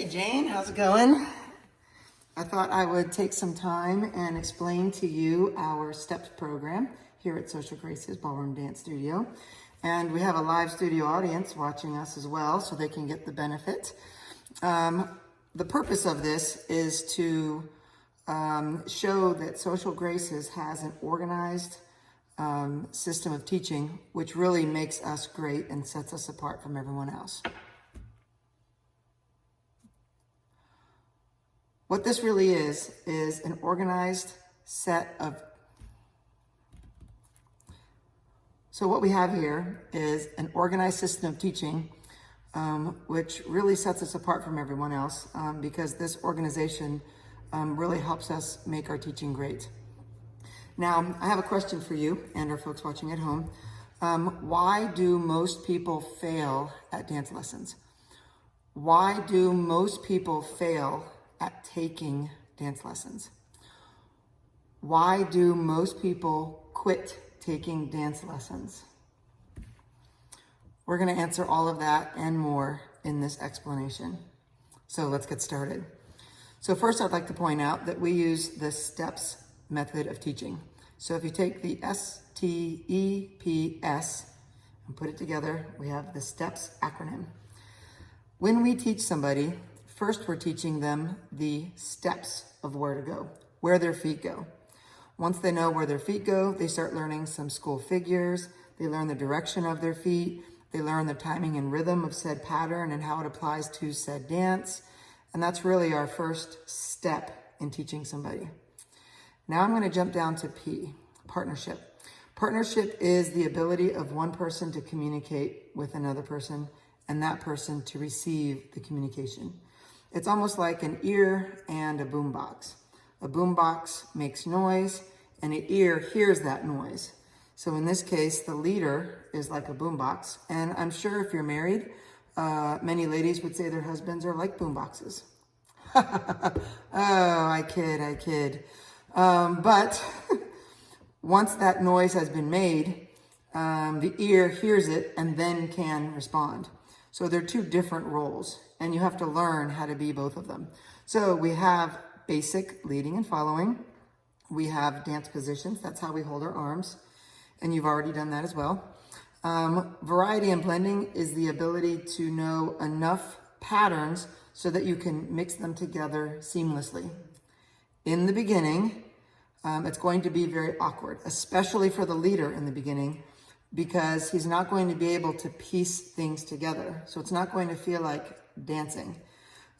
Hey Jane, how's it going? I thought I would take some time and explain to you our STEPS program here at Social Graces Ballroom Dance Studio. And we have a live studio audience watching us as well, so they can get the benefit. The purpose of this is to show that Social Graces has an organized system of teaching, which really makes us great and sets us apart from everyone else. What this really is an organized set of, so what we have here is an organized system of teaching, which really sets us apart from everyone else because this organization really helps us make our teaching great. Now, I have a question for you and our folks watching at home. Why do most people fail at dance lessons? Why do most people fail at taking dance lessons? Why do most people quit taking dance lessons? We're going to answer all of that and more in this explanation. So let's get started. So first, I'd like to point out that we use the STEPS method of teaching. So if you take the STEPS and put it together, we have the STEPS acronym. When we teach somebody, first, we're teaching them the steps of where to go, where their feet go. Once they know where their feet go, they start learning some school figures. They learn the direction of their feet. They learn the timing and rhythm of said pattern and how it applies to said dance. And that's really our first step in teaching somebody. Now I'm going to jump down to P, partnership. Partnership is the ability of one person to communicate with another person and that person to receive the communication. It's almost like an ear and a boombox. A boombox makes noise and an ear hears that noise. So in this case, the leader is like a boombox. And I'm sure if you're married, many ladies would say their husbands are like boomboxes. Oh, I kid. But once that noise has been made, the ear hears it and then can respond. So they're two different roles, and you have to learn how to be both of them. So we have basic leading and following. We have dance positions. That's how we hold our arms. And you've already done that as well. Variety and blending is the ability to know enough patterns so that you can mix them together seamlessly. In the beginning, it's going to be very awkward, especially for the leader in the beginning, because he's not going to be able to piece things together. So it's not going to feel like dancing.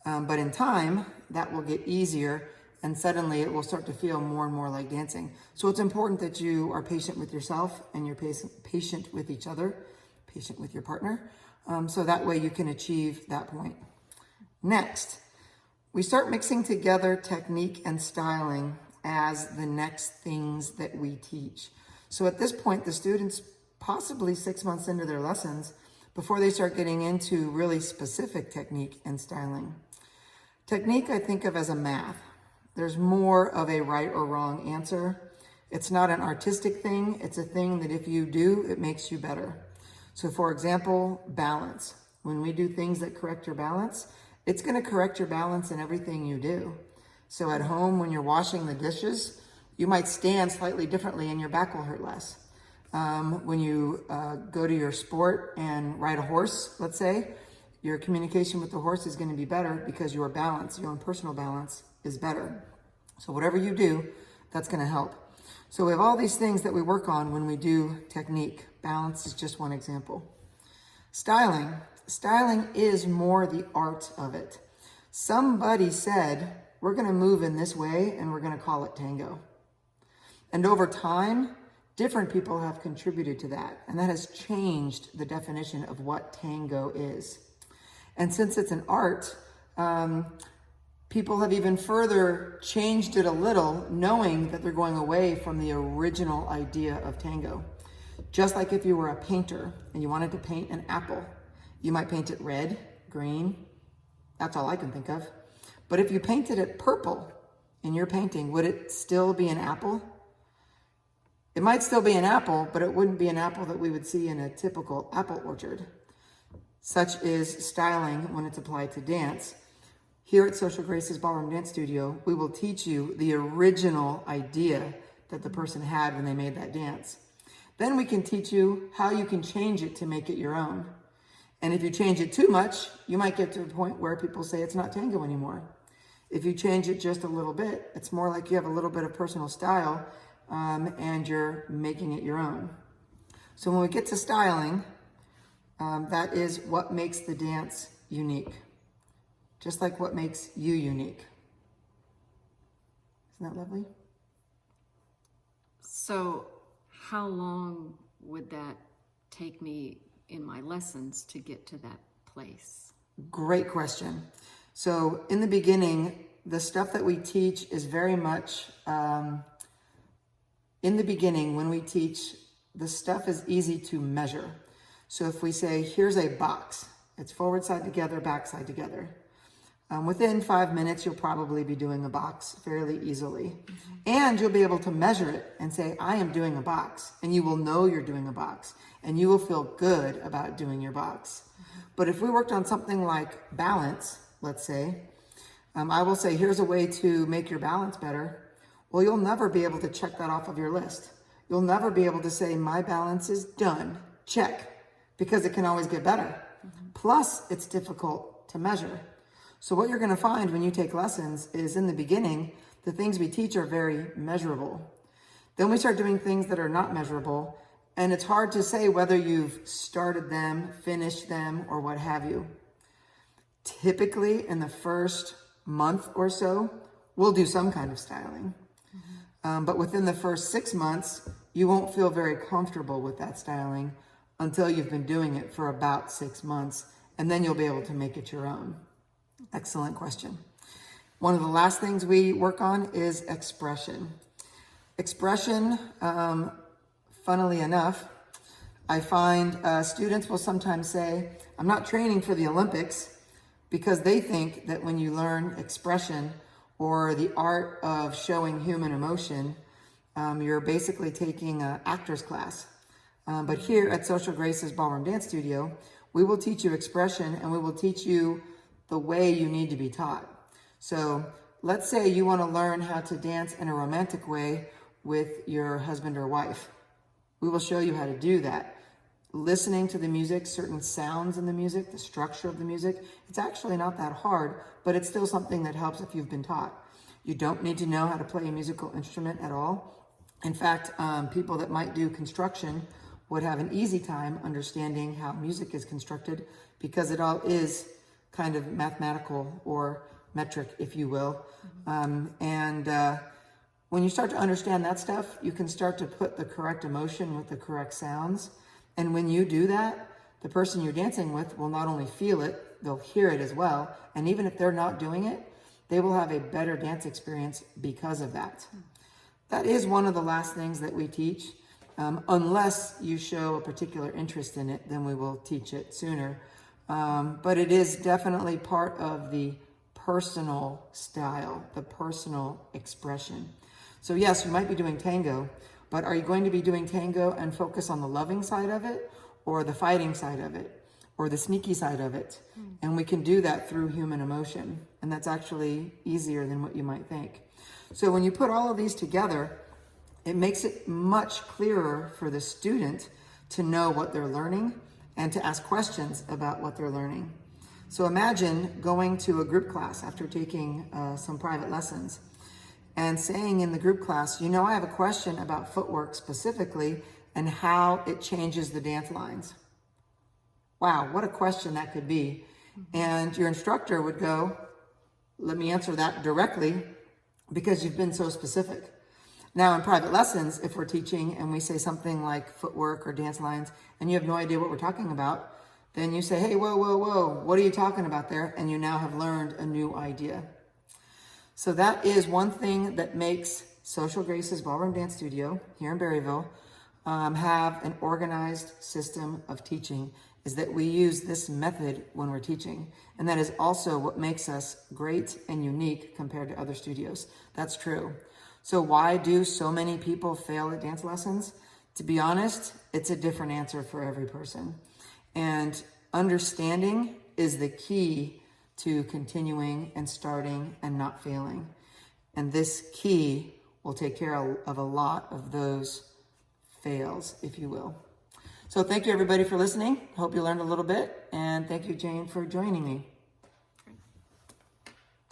But in time, that will get easier, and suddenly it will start to feel more and more like dancing. So it's important that you are patient with yourself and you're patient with each other, patient with your partner, so that way you can achieve that point. Next, we start mixing together technique and styling as the next things that we teach. So at this point, the students, possibly 6 months into their lessons, before they start getting into really specific technique and styling. Technique I think of as a math. There's more of a right or wrong answer. It's not an artistic thing. It's a thing that if you do, it makes you better. So for example, balance. When we do things that correct your balance, it's going to correct your balance in everything you do. So at home, when you're washing the dishes, you might stand slightly differently and your back will hurt less. When you go to your sport and ride a horse, let's say, your communication with the horse is going to be better because your balance, your own personal balance, is better. So whatever you do, that's going to help. So we have all these things that we work on when we do technique. Balance is just one example. Styling. Styling is more the art of it. Somebody said, we're going to move in this way and we're going to call it tango. And over time, different people have contributed to that, and that has changed the definition of what tango is. And since it's an art, people have even further changed it a little, knowing that they're going away from the original idea of tango. Just like if you were a painter and you wanted to paint an apple, you might paint it red, green. That's all I can think of. But if you painted it purple in your painting, would it still be an apple? It might still be an apple, but it wouldn't be an apple that we would see in a typical apple orchard. Such is styling when it's applied to dance. Here at Social Graces Ballroom Dance Studio, we will teach you the original idea that the person had when they made that dance. Then we can teach you how you can change it to make it your own. And if you change it too much, you might get to a point where people say it's not tango anymore. If you change it just a little bit, it's more like you have a little bit of personal style and you're making it your own. So when we get to styling, that is what makes the dance unique. Just like what makes you unique. Isn't that lovely? So how long would that take me in my lessons to get to that place? Great question. So in the beginning, the stuff that we teach is very much, in the beginning when we teach, the stuff is easy to measure. So if we say, here's a box, it's forward side together, back side together. Within 5 minutes, you'll probably be doing a box fairly easily. And you'll be able to measure it and say, I am doing a box. And you will know you're doing a box. And you will feel good about doing your box. But if we worked on something like balance, let's say, I will say, here's a way to make your balance better. Well, you'll never be able to check that off of your list. You'll never be able to say, my balance is done, check, because it can always get better. Plus, it's difficult to measure. So what you're going to find when you take lessons is in the beginning, the things we teach are very measurable. Then we start doing things that are not measurable, and it's hard to say whether you've started them, finished them, or what have you. Typically, in the first month or so, we'll do some kind of styling. But within the first 6 months, you won't feel very comfortable with that styling until you've been doing it for about 6 months, and then you'll be able to make it your own. Excellent question. One of the last things we work on is expression. Expression, funnily enough, I find students will sometimes say, I'm not training for the Olympics, because they think that when you learn expression or the art of showing human emotion, you're basically taking an actor's class. But here at Social Graces Ballroom Dance Studio, we will teach you expression and we will teach you the way you need to be taught. So let's say you want to learn how to dance in a romantic way with your husband or wife. We will show you how to do that. Listening to the music, certain sounds in the music, the structure of the music, it's actually not that hard, but it's still something that helps if you've been taught. You don't need to know how to play a musical instrument at all. In fact, people that might do construction would have an easy time understanding how music is constructed because it all is kind of mathematical or metric, if you will. When you start to understand that stuff, you can start to put the correct emotion with the correct sounds. And when you do that, the person you're dancing with will not only feel it, they'll hear it as well. And even if they're not doing it, they will have a better dance experience because of that. That is one of the last things that we teach. Unless you show a particular interest in it, then we will teach it sooner. But it is definitely part of the personal style, the personal expression. So yes, you might be doing tango, but are you going to be doing tango and focus on the loving side of it, or the fighting side of it, or the sneaky side of it? And we can do that through human emotion. And that's actually easier than what you might think. So when you put all of these together, it makes it much clearer for the student to know what they're learning and to ask questions about what they're learning. So imagine going to a group class after taking some private lessons and saying in the group class, you know, I have a question about footwork specifically and how it changes the dance lines. Wow, what a question that could be. And your instructor would go, let me answer that directly because you've been so specific. Now in private lessons, if we're teaching and we say something like footwork or dance lines and you have no idea what we're talking about, then you say, hey, whoa, whoa, whoa, what are you talking about there? And you now have learned a new idea. So that is one thing that makes Social Graces Ballroom Dance Studio here in Berryville have an organized system of teaching, is that we use this method when we're teaching. And that is also what makes us great and unique compared to other studios. That's true. So why do so many people fail at dance lessons? To be honest, it's a different answer for every person. And understanding is the key to continuing and starting and not failing. And this key will take care of a lot of those fails, if you will. So thank you everybody for listening. Hope you learned a little bit. And thank you, Jane, for joining me.